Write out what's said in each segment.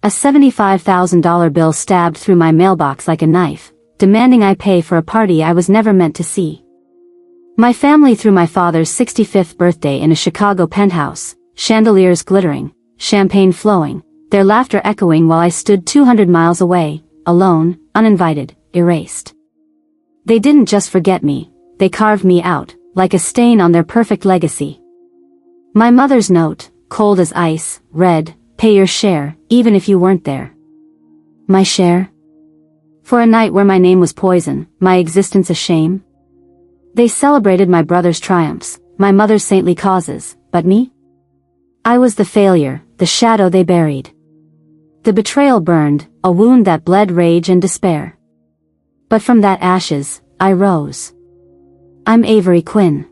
A $75,000 bill stabbed through my mailbox like a knife, demanding I pay for a party I was never meant to see. My family threw my father's 65th birthday in a Chicago penthouse, chandeliers glittering, champagne flowing, their laughter echoing while I stood 200 miles away, alone, uninvited, erased. They didn't just forget me, they carved me out, like a stain on their perfect legacy. My mother's note, cold as ice, read, "Pay your share, even if you weren't there." My share? For a night where my name was poison, my existence a shame? They celebrated my brother's triumphs, my mother's saintly causes, but me? I was the failure, the shadow they buried. The betrayal burned, a wound that bled rage and despair. But from that ashes, I rose. I'm Avery Quinn.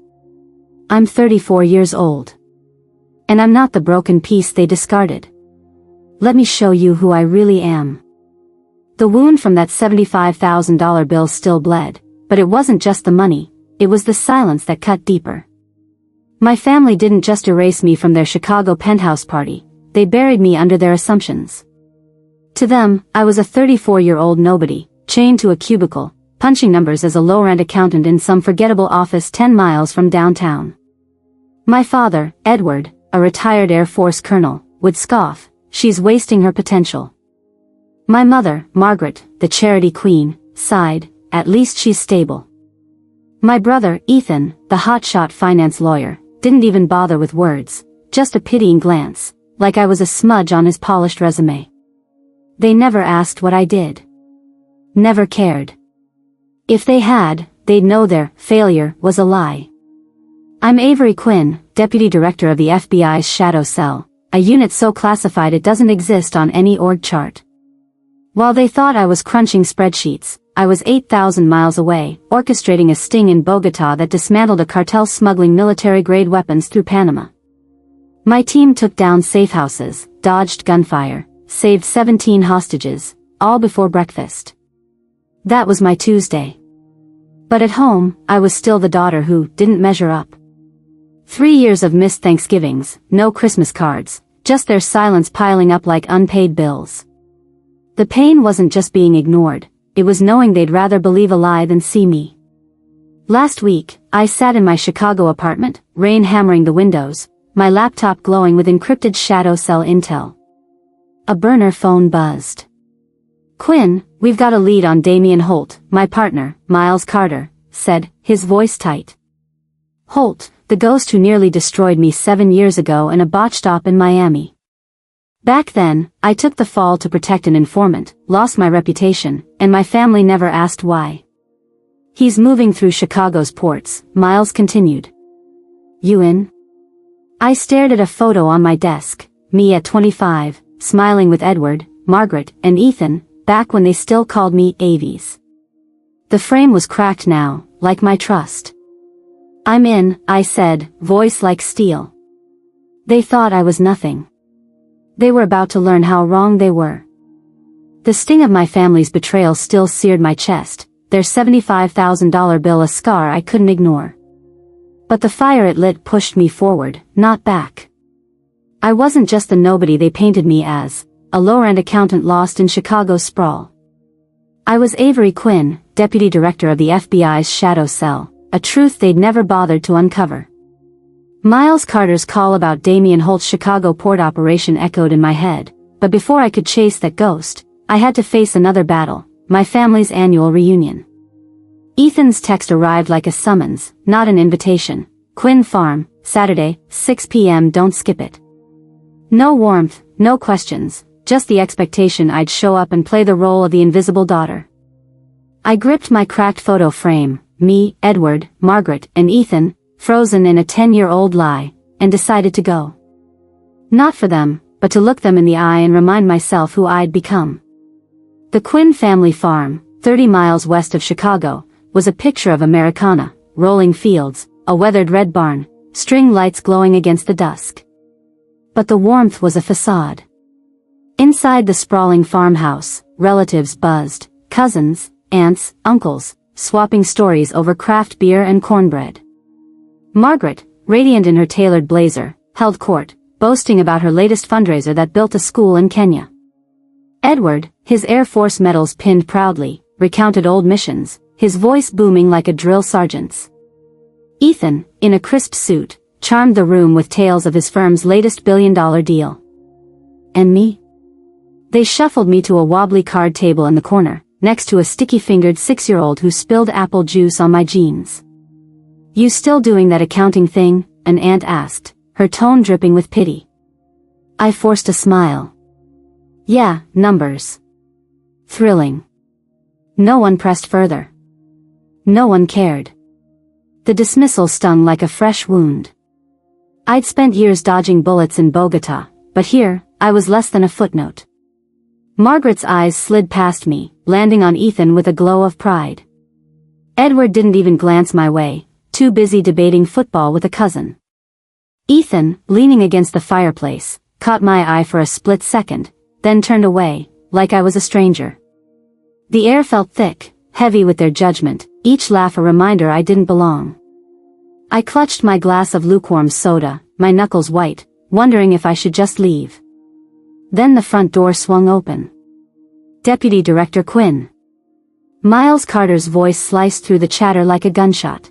I'm 34 years old. And I'm not the broken piece they discarded. Let me show you who I really am. The wound from that $75,000 bill still bled, but it wasn't just the money, it was the silence that cut deeper. My family didn't just erase me from their Chicago penthouse party, they buried me under their assumptions. To them, I was a 34-year-old nobody, chained to a cubicle, punching numbers as a low-rent accountant in some forgettable office 10 miles from downtown. My father, Edward, a retired Air Force colonel, would scoff, "She's wasting her potential." My mother, Margaret, the charity queen, sighed, "At least she's stable." My brother, Ethan, the hotshot finance lawyer, didn't even bother with words, just a pitying glance, like I was a smudge on his polished resume. They never asked what I did. Never cared. If they had, they'd know their failure was a lie. I'm Avery Quinn, Deputy Director of the FBI's Shadow Cell, a unit so classified it doesn't exist on any org chart. While they thought I was crunching spreadsheets, I was 8,000 miles away, orchestrating a sting in Bogota that dismantled a cartel smuggling military-grade weapons through Panama. My team took down safe houses, dodged gunfire, saved 17 hostages, all before breakfast. That was my Tuesday. But at home, I was still the daughter who didn't measure up. 3 years of missed Thanksgivings, no Christmas cards, just their silence piling up like unpaid bills. The pain wasn't just being ignored, it was knowing they'd rather believe a lie than see me. Last week, I sat in my Chicago apartment, rain hammering the windows, my laptop glowing with encrypted shadow cell intel. A burner phone buzzed. "Quinn, we've got a lead on Damian Holt, my partner, Miles Carter," said, his voice tight. Holt, the ghost who nearly destroyed me 7 years ago in a botched op in Miami. Back then, I took the fall to protect an informant, lost my reputation, and my family never asked why. "He's moving through Chicago's ports," Miles continued. "You in?" I stared at a photo on my desk, me at 25, smiling with Edward, Margaret, and Ethan, back when they still called me Avies. The frame was cracked now, like my trust. "I'm in," I said, voice like steel. They thought I was nothing. They were about to learn how wrong they were. The sting of my family's betrayal still seared my chest, their $75,000 bill a scar I couldn't ignore. But the fire it lit pushed me forward, not back. I wasn't just the nobody they painted me as, a low-rent accountant lost in Chicago's sprawl. I was Avery Quinn, Deputy Director of the FBI's Shadow Cell, a truth they'd never bothered to uncover. Miles Carter's call about Damian Holt's Chicago port operation echoed in my head, but before I could chase that ghost, I had to face another battle, my family's annual reunion. Ethan's text arrived like a summons, not an invitation. "Quinn Farm, Saturday, 6 p.m. don't skip it." No warmth, no questions, just the expectation I'd show up and play the role of the invisible daughter. I gripped my cracked photo frame, me, Edward, Margaret, and Ethan, frozen in a 10-year-old lie, and decided to go. Not for them, but to look them in the eye and remind myself who I'd become. The Quinn family farm, 30 miles west of Chicago, was a picture of Americana, rolling fields, a weathered red barn, string lights glowing against the dusk. But the warmth was a facade. Inside the sprawling farmhouse, relatives buzzed, cousins, aunts, uncles, swapping stories over craft beer and cornbread. Margaret, radiant in her tailored blazer, held court, boasting about her latest fundraiser that built a school in Kenya. Edward, his Air Force medals pinned proudly, recounted old missions, his voice booming like a drill sergeant's. Ethan, in a crisp suit, charmed the room with tales of his firm's latest billion-dollar deal. And me? They shuffled me to a wobbly card table in the corner, next to a sticky-fingered 6-year-old who spilled apple juice on my jeans. "You still doing that accounting thing?" an aunt asked, her tone dripping with pity. I forced a smile. "Yeah, numbers. Thrilling." No one pressed further. No one cared. The dismissal stung like a fresh wound. I'd spent years dodging bullets in Bogota, but here, I was less than a footnote. Margaret's eyes slid past me, landing on Ethan with a glow of pride. Edward didn't even glance my way, too busy debating football with a cousin. Ethan, leaning against the fireplace, caught my eye for a split second, then turned away, like I was a stranger. The air felt thick, heavy with their judgment, each laugh a reminder I didn't belong. I clutched my glass of lukewarm soda, my knuckles white, wondering if I should just leave. Then the front door swung open. "Deputy Director Quinn." Miles Carter's voice sliced through the chatter like a gunshot.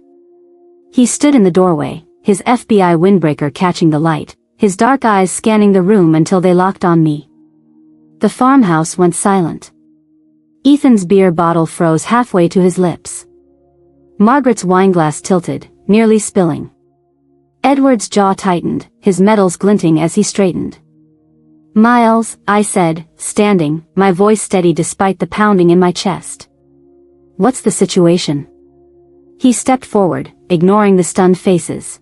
He stood in the doorway, his FBI windbreaker catching the light, his dark eyes scanning the room until they locked on me. The farmhouse went silent. Ethan's beer bottle froze halfway to his lips. Margaret's wineglass tilted, nearly spilling. Edward's jaw tightened, his medals glinting as he straightened. "Miles," I said, standing, my voice steady despite the pounding in my chest. "What's the situation?" He stepped forward, ignoring the stunned faces.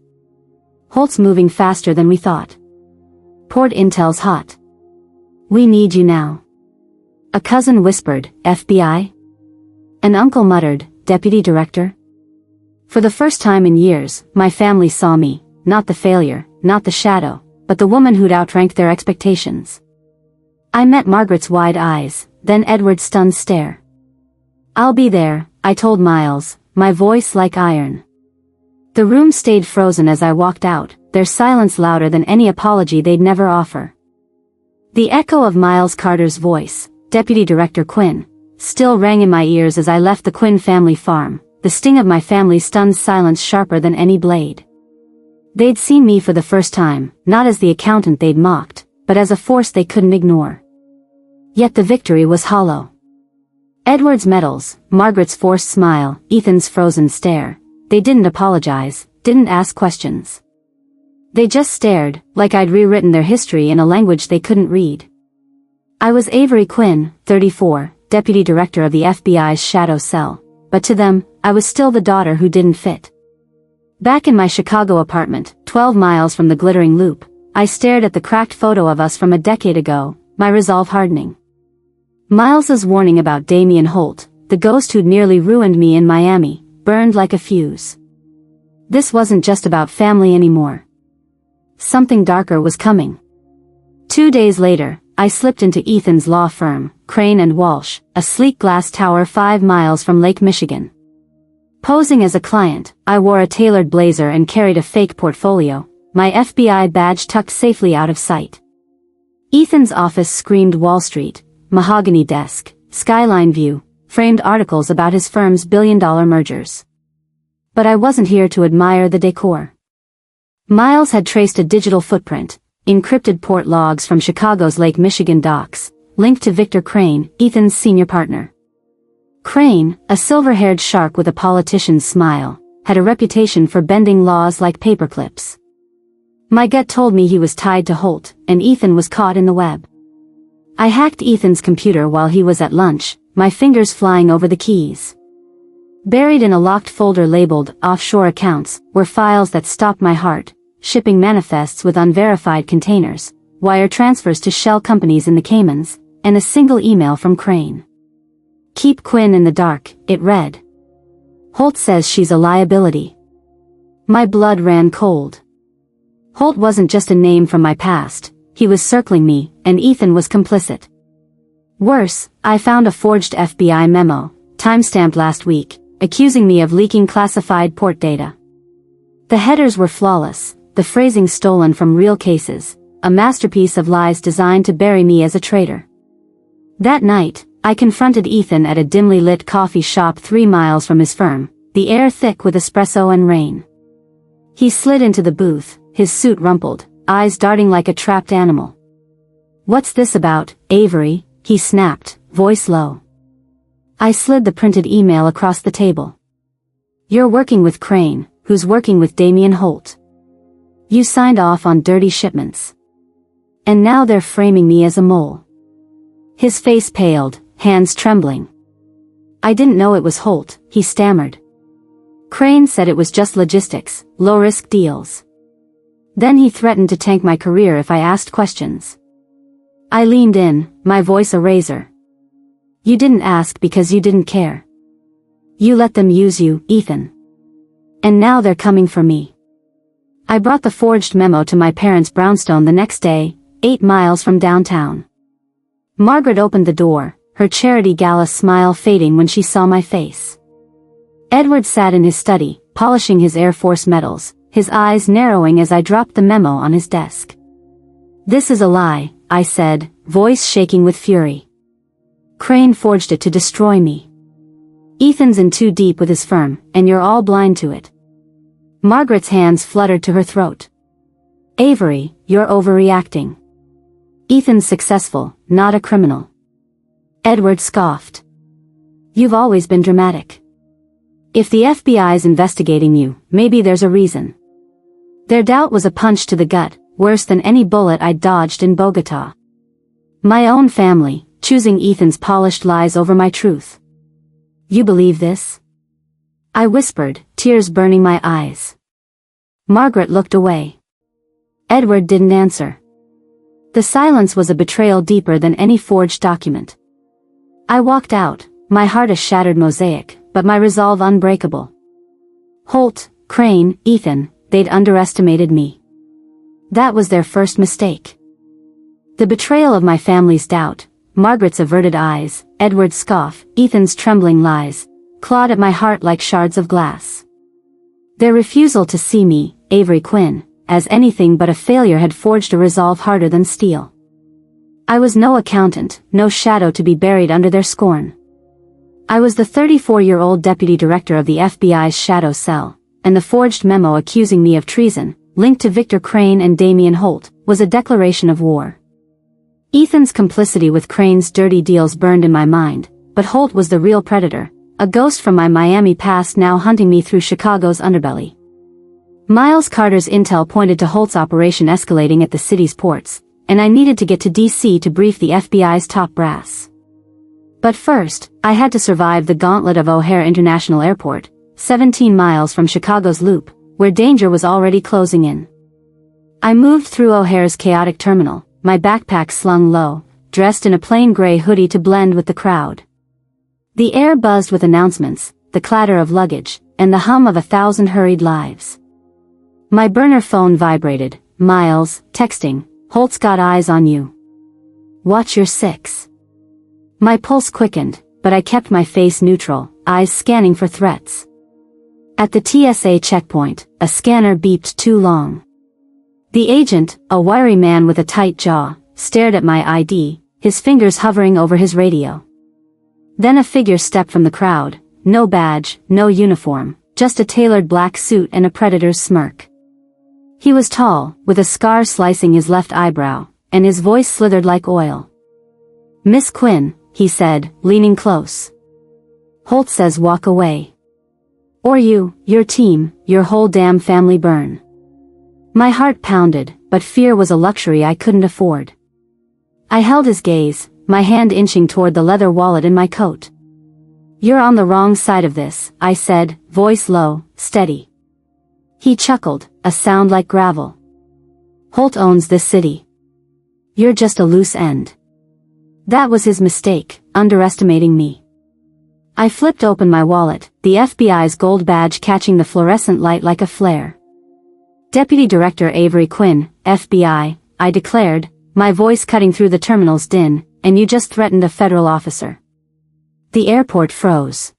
"Holt's moving faster than we thought. Port intel's hot. We need you now." A cousin whispered, "FBI?" An uncle muttered, "Deputy Director?" For the first time in years, my family saw me, not the failure, not the shadow, but the woman who'd outranked their expectations. I met Margaret's wide eyes, then Edward's stunned stare. "I'll be there," I told Miles, my voice like iron. The room stayed frozen as I walked out, their silence louder than any apology they'd never offer. The echo of Miles Carter's voice, "Deputy Director Quinn," still rang in my ears as I left the Quinn family farm, the sting of my family's stunned silence sharper than any blade. They'd seen me for the first time, not as the accountant they'd mocked, but as a force they couldn't ignore. Yet the victory was hollow. Edward's medals, Margaret's forced smile, Ethan's frozen stare, they didn't apologize, didn't ask questions. They just stared, like I'd rewritten their history in a language they couldn't read. I was Avery Quinn, 34, Deputy Director of the FBI's Shadow Cell, but to them, I was still the daughter who didn't fit. Back in my Chicago apartment, 12 miles from the glittering loop, I stared at the cracked photo of us from a decade ago, my resolve hardening. Miles's warning about Damian Holt, the ghost who'd nearly ruined me in Miami, burned like a fuse. This wasn't just about family anymore. Something darker was coming. 2 days later, I slipped into Ethan's law firm, Crane and Walsh, a sleek glass tower 5 miles from Lake Michigan. Posing as a client, I wore a tailored blazer and carried a fake portfolio, my FBI badge tucked safely out of sight. Ethan's office screamed Wall Street, mahogany desk, skyline view, framed articles about his firm's billion-dollar mergers. But I wasn't here to admire the decor. Miles had traced a digital footprint, encrypted port logs from Chicago's Lake Michigan docks, linked to Victor Crane, Ethan's senior partner. Crane, a silver-haired shark with a politician's smile, had a reputation for bending laws like paperclips. My gut told me he was tied to Holt, and Ethan was caught in the web. I hacked Ethan's computer while he was at lunch, my fingers flying over the keys. Buried in a locked folder labeled offshore accounts were files that stopped my heart, shipping manifests with unverified containers, wire transfers to shell companies in the Caymans, and a single email from Crane. "Keep Quinn in the dark," it read. "Holt says she's a liability." My blood ran cold. Holt wasn't just a name from my past, he was circling me, and Ethan was complicit. Worse, I found a forged FBI memo, timestamped last week, accusing me of leaking classified port data. The headers were flawless, the phrasing stolen from real cases, a masterpiece of lies designed to bury me as a traitor. That night, I confronted Ethan at a dimly lit coffee shop 3 miles from his firm, the air thick with espresso and rain. He slid into the booth, his suit rumpled, eyes darting like a trapped animal. "What's this about, Avery?" he snapped, voice low. I slid the printed email across the table. "You're working with Crane, who's working with Damian Holt. You signed off on dirty shipments. And now they're framing me as a mole." His face paled, hands trembling. "I didn't know it was Holt," he stammered. "Crane said it was just logistics, low-risk deals. Then he threatened to tank my career if I asked questions." I leaned in, my voice a razor. "You didn't ask because you didn't care. You let them use you, Ethan. And now they're coming for me." I brought the forged memo to my parents' brownstone the next day, 8 miles from downtown. Margaret opened the door, her charity gala smile fading when she saw my face. Edward sat in his study, polishing his Air Force medals, his eyes narrowing as I dropped the memo on his desk. "This is a lie," I said, voice shaking with fury. "Crane forged it to destroy me. Ethan's in too deep with his firm, and you're all blind to it." Margaret's hands fluttered to her throat. "Avery, you're overreacting. Ethan's successful, not a criminal." Edward scoffed. "You've always been dramatic. If the FBI's investigating you, maybe there's a reason." Their doubt was a punch to the gut, worse than any bullet I'd dodged in Bogota. My own family, choosing Ethan's polished lies over my truth. "You believe this?" I whispered, tears burning my eyes. Margaret looked away. Edward didn't answer. The silence was a betrayal deeper than any forged document. I walked out, my heart a shattered mosaic, but my resolve unbreakable. Holt, Crane, Ethan, they'd underestimated me. That was their first mistake. The betrayal of my family's doubt, Margaret's averted eyes, Edward's scoff, Ethan's trembling lies, clawed at my heart like shards of glass. Their refusal to see me, Avery Quinn, as anything but a failure had forged a resolve harder than steel. I was no accountant, no shadow to be buried under their scorn. I was the 34-year-old deputy director of the FBI's shadow cell, and the forged memo accusing me of treason, linked to Victor Crane and Damian Holt, was a declaration of war. Ethan's complicity with Crane's dirty deals burned in my mind, but Holt was the real predator, a ghost from my Miami past now hunting me through Chicago's underbelly. Miles Carter's intel pointed to Holt's operation escalating at the city's ports, and I needed to get to D.C. to brief the FBI's top brass. But first, I had to survive the gauntlet of O'Hare International Airport, 17 miles from Chicago's Loop, where danger was already closing in. I moved through O'Hare's chaotic terminal, my backpack slung low, dressed in a plain gray hoodie to blend with the crowd. The air buzzed with announcements, the clatter of luggage, and the hum of 1,000 hurried lives. My burner phone vibrated. "Miles, texting, Holt's got eyes on you. Watch your 6." My pulse quickened, but I kept my face neutral, eyes scanning for threats. At the TSA checkpoint, a scanner beeped too long. The agent, a wiry man with a tight jaw, stared at my ID, his fingers hovering over his radio. Then a figure stepped from the crowd, no badge, no uniform, just a tailored black suit and a predator's smirk. He was tall, with a scar slicing his left eyebrow, and his voice slithered like oil. "Miss Quinn," he said, leaning close. "Holt says walk away. Or you, your team, your whole damn family burn." My heart pounded, but fear was a luxury I couldn't afford. I held his gaze, my hand inching toward the leather wallet in my coat. "You're on the wrong side of this," I said, voice low, steady. He chuckled, a sound like gravel. "Holt owns this city. You're just a loose end." That was his mistake, underestimating me. I flipped open my wallet, the FBI's gold badge catching the fluorescent light like a flare. "Deputy Director Avery Quinn, FBI, I declared, my voice cutting through the terminal's din, "and you just threatened a federal officer." The airport froze.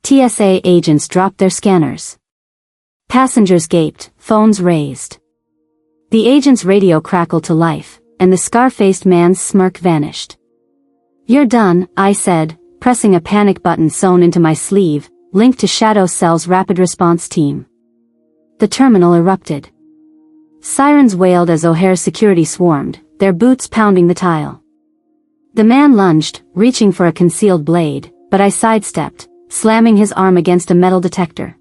TSA agents dropped their scanners. Passengers gaped, phones raised. The agent's radio crackled to life, and the scar-faced man's smirk vanished. You're done, I said, pressing a panic button sewn into my sleeve, linked to Shadow Cell's rapid response team. The terminal erupted. Sirens wailed as O'Hare's security swarmed, their boots pounding the tile. The man lunged, reaching for a concealed blade, but I sidestepped, slamming his arm against a metal detector.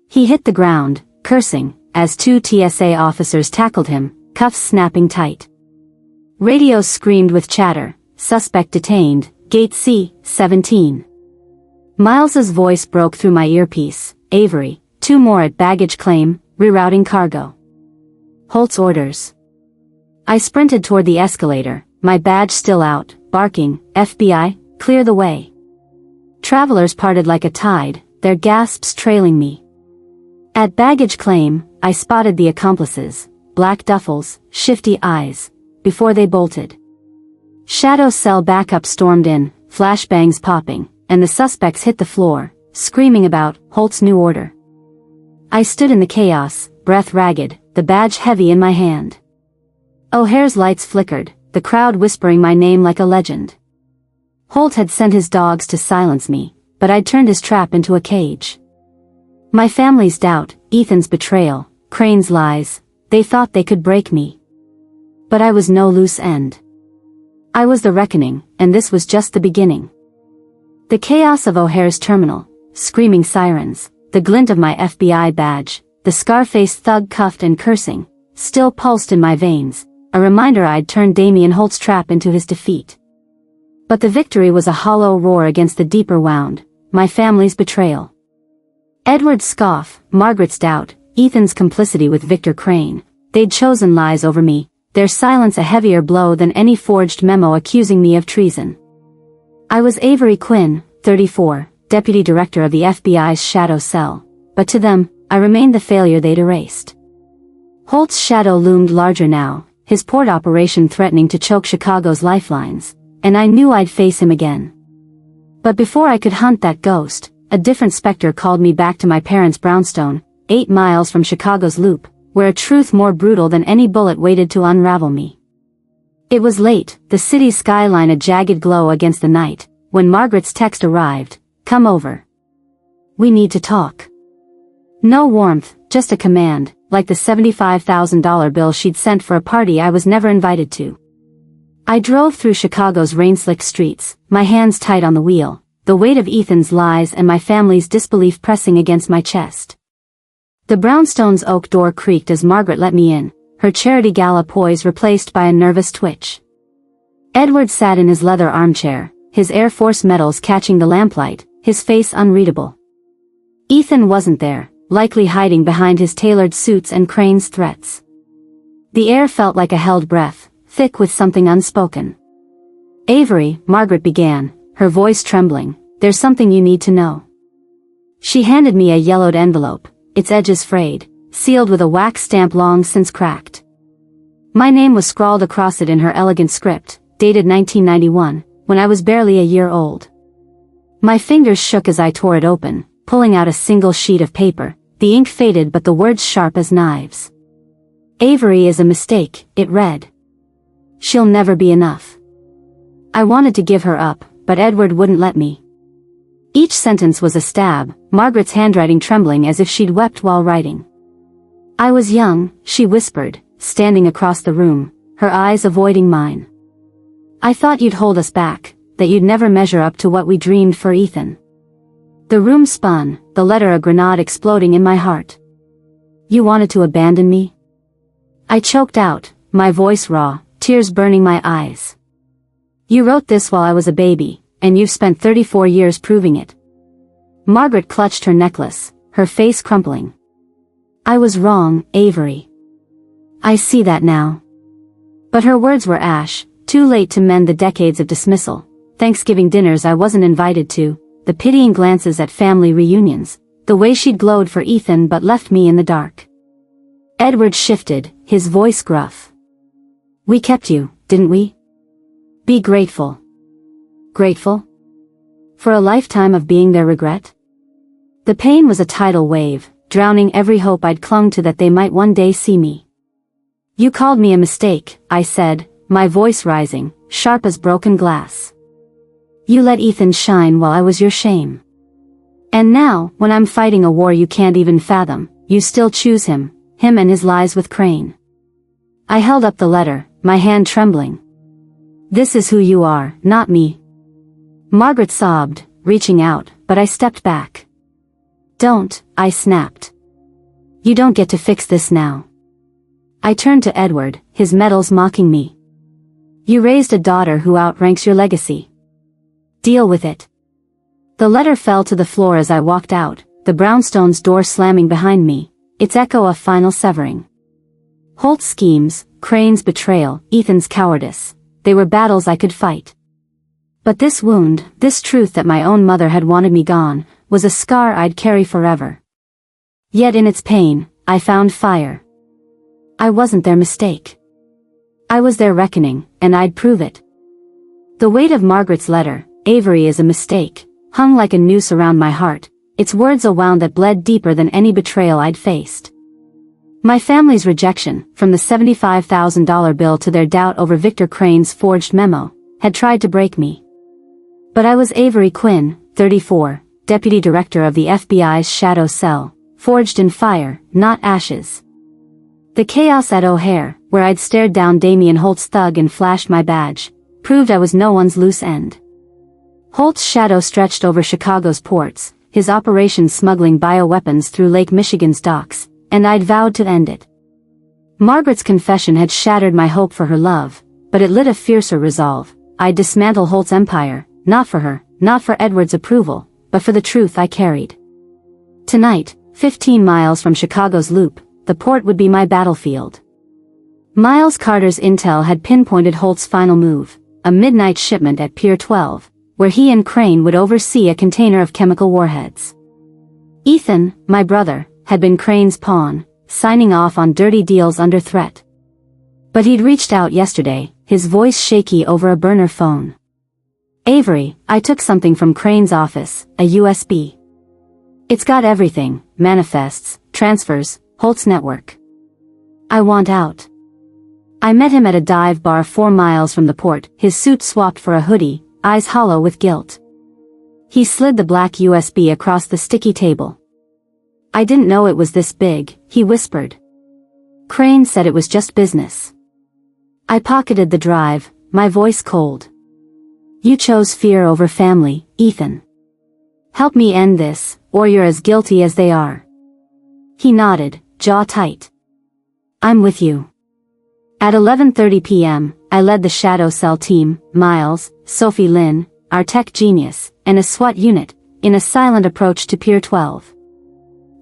He hit the ground, cursing, as two TSA officers tackled him, cuffs snapping tight. Radios screamed with chatter, suspect detained, gate C-17. Miles's voice broke through my earpiece, Avery, 2 more at baggage claim, rerouting cargo. Holt's orders. I sprinted toward the escalator, my badge still out, barking, FBI, clear the way. Travelers parted like a tide, their gasps trailing me. At baggage claim, I spotted the accomplices, black duffels, shifty eyes, before they bolted. Shadow Cell backup stormed in, flashbangs popping, and the suspects hit the floor, screaming about Holt's new order. I stood in the chaos, breath ragged, the badge heavy in my hand. O'Hare's lights flickered, the crowd whispering my name like a legend. Holt had sent his dogs to silence me, but I'd turned his trap into a cage. My family's doubt, Ethan's betrayal, Crane's lies, they thought they could break me. But I was no loose end. I was the reckoning, and this was just the beginning. The chaos of O'Hare's terminal, screaming sirens, the glint of my FBI badge, the scar-faced thug cuffed and cursing, still pulsed in my veins, a reminder I'd turned Damian Holt's trap into his defeat. But the victory was a hollow roar against the deeper wound, my family's betrayal. Edward's scoff, Margaret's doubt, Ethan's complicity with Victor Crane, they'd chosen lies over me, their silence a heavier blow than any forged memo accusing me of treason. I was Avery Quinn, 34, Deputy Director of the FBI's Shadow Cell, but to them, I remained the failure they'd erased. Holt's shadow loomed larger now, his port operation threatening to choke Chicago's lifelines, and I knew I'd face him again. But before I could hunt that ghost, a different specter called me back to my parents' brownstone, 8 miles from Chicago's Loop, where a truth more brutal than any bullet waited to unravel me. It was late, the city's skyline a jagged glow against the night, when Margaret's text arrived, "Come over. We need to talk." No warmth, just a command, like the $75,000 bill she'd sent for a party I was never invited to. I drove through Chicago's rain-slicked streets, my hands tight on the wheel, the weight of Ethan's lies and my family's disbelief pressing against my chest. The brownstone's oak door creaked as Margaret let me in, her charity gala poise replaced by a nervous twitch. Edward sat in his leather armchair, his Air Force medals catching the lamplight, his face unreadable. Ethan wasn't there, likely hiding behind his tailored suits and Crane's threats. The air felt like a held breath, thick with something unspoken. "Avery," Margaret began, her voice trembling, "there's something you need to know." She handed me a yellowed envelope, its edges frayed, sealed with a wax stamp long since cracked. My name was scrawled across it in her elegant script, dated 1991, when I was barely a year old. My fingers shook as I tore it open, pulling out a single sheet of paper, the ink faded but the words sharp as knives. "Avery is a mistake," it read. "She'll never be enough." I wanted to give her up, but Edward wouldn't let me. Each sentence was a stab, Margaret's handwriting trembling as if she'd wept while writing. "I was young," she whispered, standing across the room, her eyes avoiding mine. "I thought you'd hold us back, that you'd never measure up to what we dreamed for Ethan." The room spun, the letter a grenade exploding in my heart. "You wanted to abandon me?" I choked out, my voice raw, tears burning my eyes. "You wrote this while I was a baby, and you've spent 34 years proving it." Margaret clutched her necklace, her face crumpling. "I was wrong, Avery. I see that now." But her words were ash, too late to mend the decades of dismissal, Thanksgiving dinners I wasn't invited to, the pitying glances at family reunions, the way she'd glowed for Ethan but left me in the dark. Edward shifted, his voice gruff. "We kept you, didn't we? Be grateful." Grateful? For a lifetime of being their regret? The pain was a tidal wave, drowning every hope I'd clung to that they might one day see me. "You called me a mistake," I said, my voice rising, sharp as broken glass. You let Ethan shine while I was your shame. And now, when I'm fighting a war you can't even fathom, you still choose him and his lies with Crane. I held up the letter, my hand trembling. This is who you are, not me. Margaret sobbed, reaching out, but I stepped back. Don't, I snapped. You don't get to fix this now. I turned to Edward, his medals mocking me. You raised a daughter who outranks your legacy. Deal with it. The letter fell to the floor as I walked out, the brownstone's door slamming behind me, its echo a final severing. Holt's schemes, Crane's betrayal, Ethan's cowardice, they were battles I could fight. But this wound, this truth that my own mother had wanted me gone, was a scar I'd carry forever. Yet in its pain, I found fire. I wasn't their mistake. I was their reckoning, and I'd prove it. The weight of Margaret's letter, Avery is a mistake, hung like a noose around my heart, its words a wound that bled deeper than any betrayal I'd faced. My family's rejection, from the $75,000 bill to their doubt over Victor Crane's forged memo, had tried to break me. But I was Avery Quinn, 34, Deputy Director of the FBI's Shadow Cell, forged in fire, not ashes. The chaos at O'Hare, where I'd stared down Damian Holt's thug and flashed my badge, proved I was no one's loose end. Holt's shadow stretched over Chicago's ports, his operation smuggling bioweapons through Lake Michigan's docks, and I'd vowed to end it. Margaret's confession had shattered my hope for her love, but it lit a fiercer resolve. I'd dismantle Holt's empire, not for her, not for Edward's approval, but for the truth I carried. Tonight, 15 miles from Chicago's Loop, the port would be my battlefield. Miles Carter's intel had pinpointed Holt's final move, a midnight shipment at Pier 12, where he and Crane would oversee a container of chemical warheads. Ethan, my brother, had been Crane's pawn, signing off on dirty deals under threat. But he'd reached out yesterday, his voice shaky over a burner phone. Avery, I took something from Crane's office, a USB. It's got everything, manifests, transfers, Holt's network. I want out. I met him at a dive bar 4 miles from the port, his suit swapped for a hoodie, eyes hollow with guilt. He slid the black USB across the sticky table. I didn't know it was this big, he whispered. Crane said it was just business. I pocketed the drive, my voice cold. You chose fear over family, Ethan. Help me end this, or you're as guilty as they are. He nodded, jaw tight. I'm with you. At 11:30 p.m., I led the Shadow Cell team, Miles, Sophie Lynn, our tech genius, and a SWAT unit, in a silent approach to Pier 12.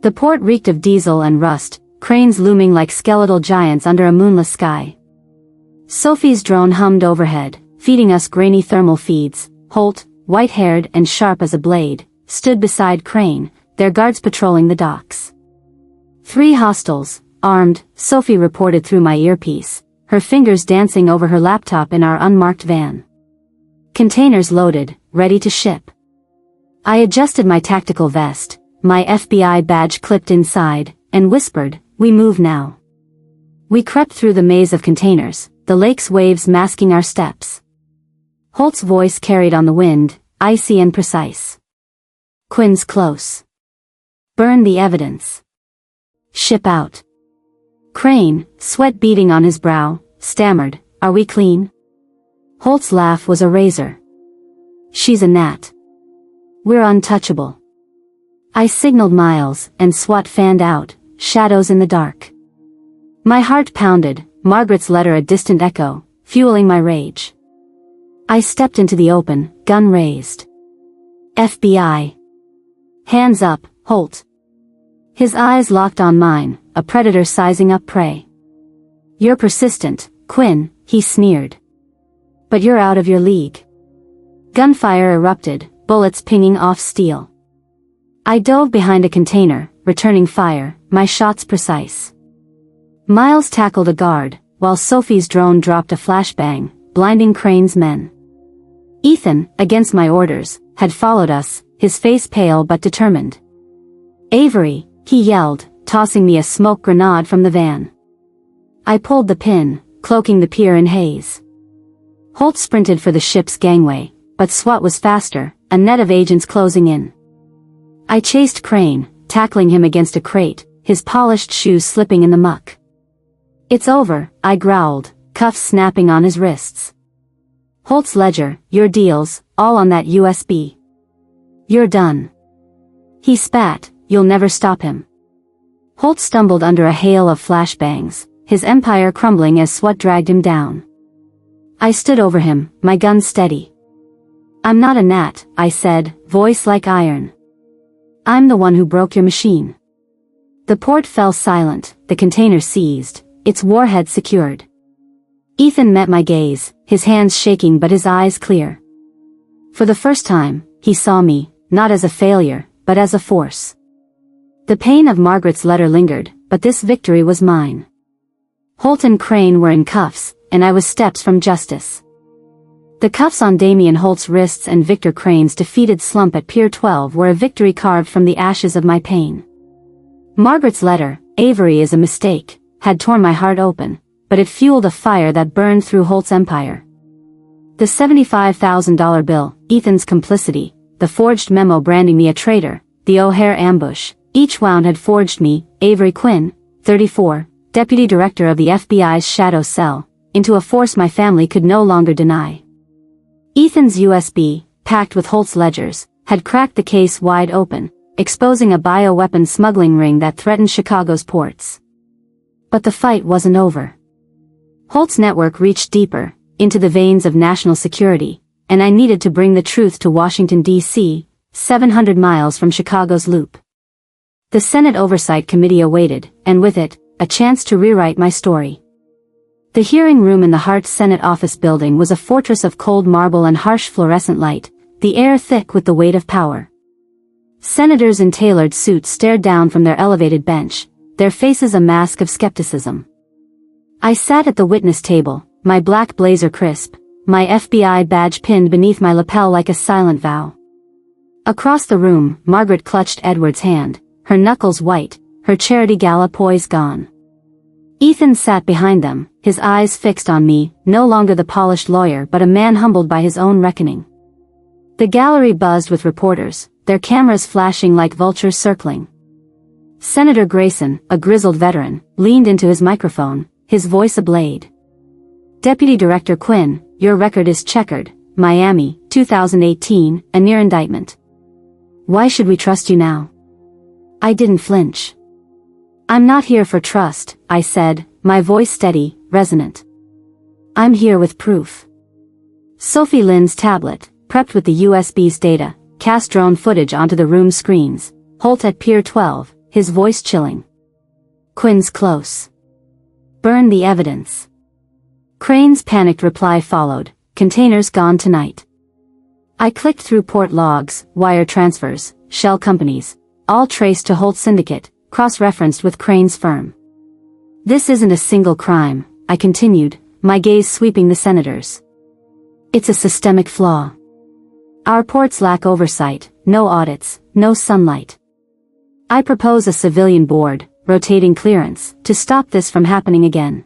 The port reeked of diesel and rust, cranes looming like skeletal giants under a moonless sky. Sophie's drone hummed overhead, feeding us grainy thermal feeds. Holt, white-haired and sharp as a blade, stood beside Crane, their guards patrolling the docks. 3 hostiles, armed, Sophie reported through my earpiece, her fingers dancing over her laptop in our unmarked van. Containers loaded, ready to ship. I adjusted my tactical vest, my FBI badge clipped inside, and whispered, "We move now." We crept through the maze of containers, the lake's waves masking our steps. Holt's voice carried on the wind, icy and precise. Quinn's close. Burn the evidence. Ship out. Crane, sweat beading on his brow, stammered, "Are we clean?" Holt's laugh was a razor. "She's a gnat. We're untouchable." I signaled Miles, and SWAT fanned out, shadows in the dark. My heart pounded, Margaret's letter a distant echo, fueling my rage. I stepped into the open, gun raised. FBI. Hands up, Holt. His eyes locked on mine, a predator sizing up prey. "You're persistent, Quinn," he sneered. "But you're out of your league." Gunfire erupted, bullets pinging off steel. I dove behind a container, returning fire, my shots precise. Miles tackled a guard, while Sophie's drone dropped a flashbang, blinding Crane's men. Ethan, against my orders, had followed us, his face pale but determined. "Avery," he yelled, tossing me a smoke grenade from the van. I pulled the pin, cloaking the pier in haze. Holt sprinted for the ship's gangway, but SWAT was faster, a net of agents closing in. I chased Crane, tackling him against a crate, his polished shoes slipping in the muck. "It's over," I growled, cuffs snapping on his wrists. "Holt's ledger, your deals, all on that USB. You're done." He spat, "You'll never stop him." Holt stumbled under a hail of flashbangs, his empire crumbling as SWAT dragged him down. I stood over him, my gun steady. "I'm not a gnat," I said, voice like iron. "I'm the one who broke your machine." The port fell silent, the container seized, its warhead secured. Ethan met my gaze, his hands shaking but his eyes clear. For the first time, he saw me, not as a failure, but as a force. The pain of Margaret's letter lingered, but this victory was mine. Holt and Crane were in cuffs, and I was steps from justice. The cuffs on Damian Holt's wrists and Victor Crane's defeated slump at Pier 12 were a victory carved from the ashes of my pain. Margaret's letter, "Avery is a mistake," had torn my heart open, but it fueled a fire that burned through Holt's empire. The $75,000 bill, Ethan's complicity, the forged memo branding me a traitor, the O'Hare ambush, each wound had forged me, Avery Quinn, 34, deputy director of the FBI's shadow cell, into a force my family could no longer deny. Ethan's USB, packed with Holt's ledgers, had cracked the case wide open, exposing a bioweapon smuggling ring that threatened Chicago's ports. But the fight wasn't over. Holt's network reached deeper, into the veins of national security, and I needed to bring the truth to Washington, D.C., 700 miles from Chicago's loop. The Senate Oversight Committee awaited, and with it, a chance to rewrite my story. The hearing room in the Hart Senate office building was a fortress of cold marble and harsh fluorescent light, the air thick with the weight of power. Senators in tailored suits stared down from their elevated bench, their faces a mask of skepticism. I sat at the witness table, my black blazer crisp, my FBI badge pinned beneath my lapel like a silent vow. Across the room, Margaret clutched Edward's hand, her knuckles white, her charity gala poise gone. Ethan sat behind them, his eyes fixed on me, no longer the polished lawyer but a man humbled by his own reckoning. The gallery buzzed with reporters, their cameras flashing like vultures circling. Senator Grayson, a grizzled veteran, leaned into his microphone, his voice a blade. "Deputy Director Quinn, your record is checkered, Miami, 2018, a near indictment. Why should we trust you now?" I didn't flinch. "I'm not here for trust," I said, my voice steady, resonant. "I'm here with proof." Sophie Lynn's tablet, prepped with the USB's data, cast drone footage onto the room's screens. Holt at Pier 12, his voice chilling. "Quinn's close. Burn the evidence." Crane's panicked reply followed, "Containers gone tonight." I clicked through port logs, wire transfers, shell companies, all traced to Holt's syndicate, cross-referenced with Crane's firm. "This isn't a single crime," I continued, my gaze sweeping the senators. "It's a systemic flaw. Our ports lack oversight, no audits, no sunlight. I propose a civilian board, rotating clearance, to stop this from happening again."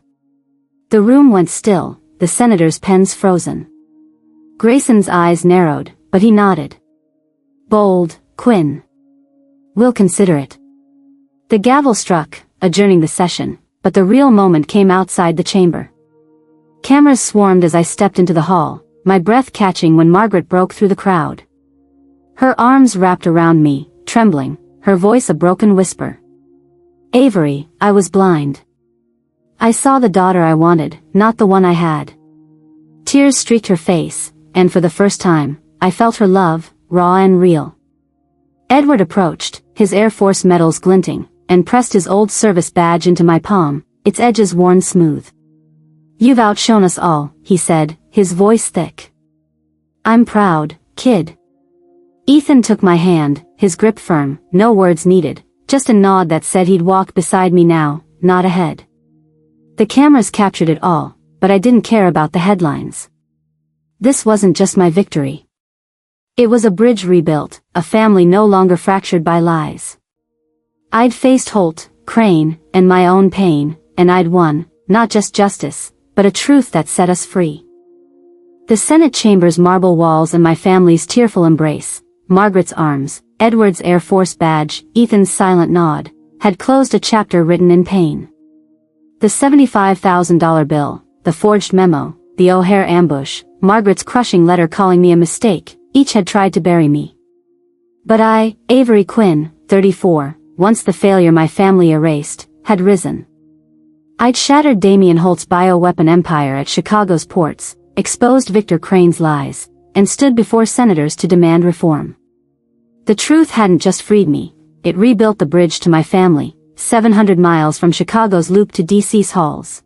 The room went still, the senators' pens frozen. Grayson's eyes narrowed, but he nodded. "Bold, Quinn. We'll consider it." The gavel struck, adjourning the session, but the real moment came outside the chamber. Cameras swarmed as I stepped into the hall, my breath catching when Margaret broke through the crowd. Her arms wrapped around me, trembling, her voice a broken whisper. "Avery, I was blind. I saw the daughter I wanted, not the one I had." Tears streaked her face, and for the first time, I felt her love, raw and real. Edward approached, his Air Force medals glinting, and pressed his old service badge into my palm, its edges worn smooth. "You've outshone us all," he said, his voice thick. "I'm proud, kid." Ethan took my hand, his grip firm, no words needed, just a nod that said he'd walk beside me now, not ahead. The cameras captured it all, but I didn't care about the headlines. This wasn't just my victory. It was a bridge rebuilt, a family no longer fractured by lies. I'd faced Holt, Crane, and my own pain, and I'd won, not just justice, but a truth that set us free. The Senate chamber's marble walls and my family's tearful embrace, Margaret's arms, Edward's Air Force badge, Ethan's silent nod, had closed a chapter written in pain. The $75,000 bill, the forged memo, the O'Hare ambush, Margaret's crushing letter calling me a mistake, each had tried to bury me. But I, Avery Quinn, 34, once the failure my family erased, had risen. I'd shattered Damian Holt's bioweapon empire at Chicago's ports, exposed Victor Crane's lies, and stood before senators to demand reform. The truth hadn't just freed me, it rebuilt the bridge to my family, 700 miles from Chicago's loop to DC's halls.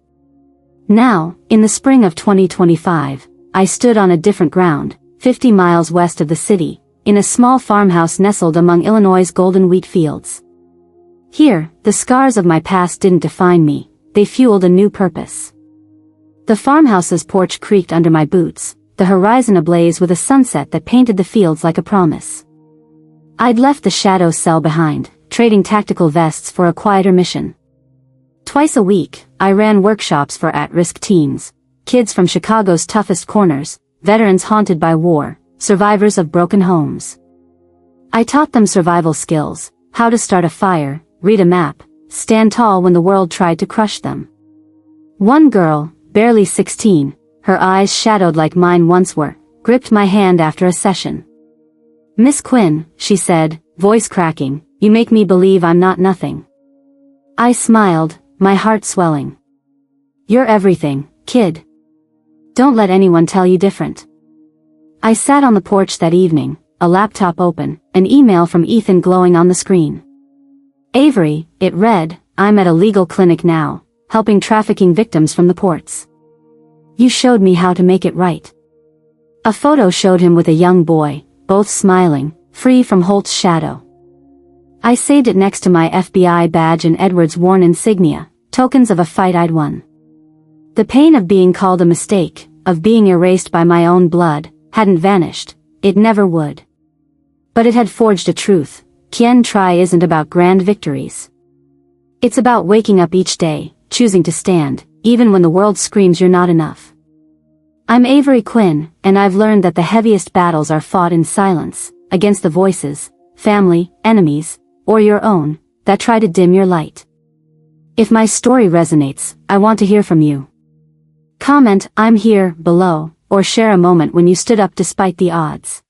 Now, in the spring of 2025, I stood on a different ground, 50 miles west of the city, in a small farmhouse nestled among Illinois' golden wheat fields. Here, the scars of my past didn't define me, they fueled a new purpose. The farmhouse's porch creaked under my boots, the horizon ablaze with a sunset that painted the fields like a promise. I'd left the shadow cell behind, trading tactical vests for a quieter mission. Twice a week, I ran workshops for at-risk teens, kids from Chicago's toughest corners, veterans haunted by war, survivors of broken homes. I taught them survival skills, how to start a fire, read a map, stand tall when the world tried to crush them. One girl, barely 16, her eyes shadowed like mine once were, gripped my hand after a session. "Miss Quinn," she said, voice cracking, "you make me believe I'm not nothing." I smiled, my heart swelling. "You're everything, kid. Don't let anyone tell you different." I sat on the porch that evening, a laptop open, an email from Ethan glowing on the screen. "Avery," it read, "I'm at a legal clinic now, helping trafficking victims from the ports. You showed me how to make it right." A photo showed him with a young boy, both smiling, free from Holt's shadow. I saved it next to my FBI badge and Edward's worn insignia, tokens of a fight I'd won. The pain of being called a mistake, of being erased by my own blood, hadn't vanished, it never would. But it had forged a truth: kiên try isn't about grand victories. It's about waking up each day, choosing to stand, even when the world screams you're not enough. I'm Avery Quinn, and I've learned that the heaviest battles are fought in silence, against the voices, family, enemies, or your own, that try to dim your light. If my story resonates, I want to hear from you. Comment "I'm here" below, or share a moment when you stood up despite the odds.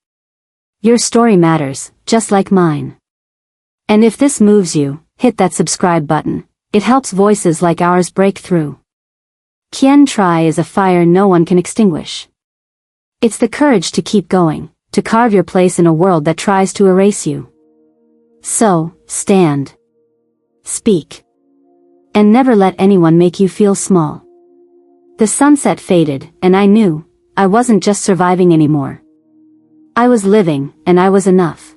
Your story matters, just like mine. And if this moves you, hit that subscribe button, it helps voices like ours break through. Kiên try is a fire no one can extinguish. It's the courage to keep going, to carve your place in a world that tries to erase you. So, stand. Speak. And never let anyone make you feel small. The sunset faded, and I knew, I wasn't just surviving anymore. I was living, and I was enough.